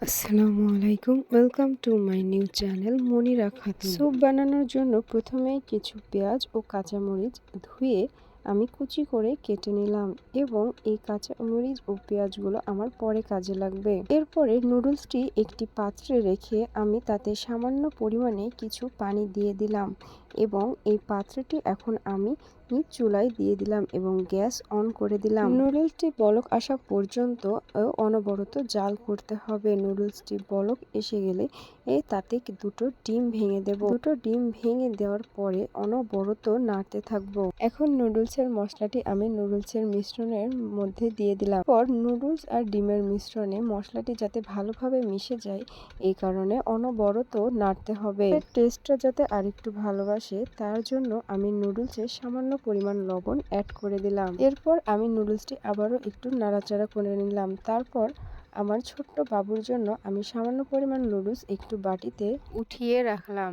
আসসালামু আলাইকুম, welcome to my new channel Monira Khatun. Soup বানানোর জন্য প্রথমে কিছু পেঁয়াজ ও কাঁচামরিচ ধুয়ে আমি কুচি করে কেটে নিলাম এবং এই কাঁচামরিচ ও পেঁয়াজগুলো আমার পরে কাজে লাগবে। এরপরে নুডলসটি একটি পাত্রে রেখে আমি তাতে সামান্য পরিমাণে কিছু পানি দিয়ে দিলাম এবং এই পাত্রটি এখন আমি চুলায় দিয়ে দিলাম এবং গ্যাস অন করে দিলাম। নুডলসটি বলক আসা পর্যন্ত অনবরত জাল করতে হবে। নুডলসটি বলক এসে গেলে তাতে দুটো ডিম ভেঙে দেব। দুটো ডিম ভেঙে দেওয়ার পরে অনবরত নাড়তে থাকবো। এখন নুডলসের মশলাটি আমি নুডলসের মিশ্রণের মধ্যে দিয়ে দিলাম। পর নুডলস আর ডিমের মিশ্রণে মশলাটি যাতে ভালোভাবে মিশে যায় এই কারণে অনবরত নাড়তে হবে। টেস্টটা যাতে আরেকটু ভালোবাসে তার জন্য আমি নুডলসে সামান্য পরিমাণ লবণ অ্যাড করে দিলাম। এরপর আমি নুডলসটি আবারও একটু নাড়াচাড়া করে নিলাম। তারপর আমার ছোট্ট বাবুর জন্য আমি সামান্য পরিমাণ নুডলস একটু বাটিতে উঠিয়ে রাখলাম।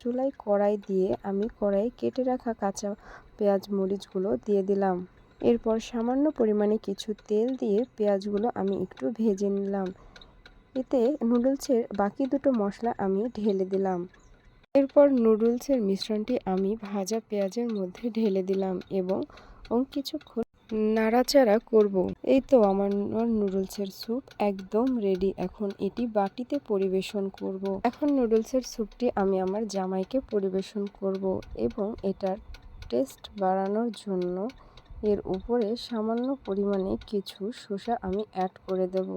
চুলায় কড়াই দিয়ে আমি কড়াইয়ে কেটে রাখা কাঁচা পেঁয়াজ মরিচগুলো দিয়ে দিলাম। এরপর সামান্য পরিমাণে কিছু তেল দিয়ে পেঁয়াজগুলো আমি একটু ভেজে নিলাম। এতে নুডলসের বাকি দুটো মশলা আমি ঢেলে দিলাম। এরপর নুডলসের মিশ্রণটি আমি ভাজা পেঁয়াজের মধ্যে ঢেলে দিলাম এবং কিছুক্ষণ নাড়াচাড়া করব। এই তো আমার নুডলসের স্যুপ একদম রেডি। এখন এটি বাটিতে পরিবেশন করব। এখন নুডলসের স্যুপটি আমি আমার জামাইকে পরিবেশন করব এবং এটার টেস্ট বাড়ানোর জন্য এর উপরে সামান্য পরিমাণে কিছু শসা আমি অ্যাড করে দেব।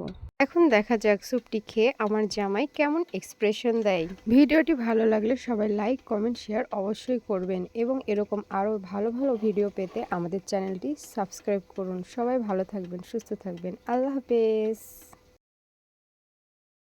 এখন দেখা যাক স্যুপটি খেয়ে আমার জামাই কেমন এক্সপ্রেশন দেয়। ভিডিওটি ভালো লাগলে সবাই লাইক, কমেন্ট, শেয়ার অবশ্যই করবেন এবং এরকম আরও ভালো ভালো ভিডিও পেতে আমাদের চ্যানেলটি সাবস্ক্রাইব করুন। সবাই ভালো থাকবেন, সুস্থ থাকবেন। আল্লাহ হাফেজ।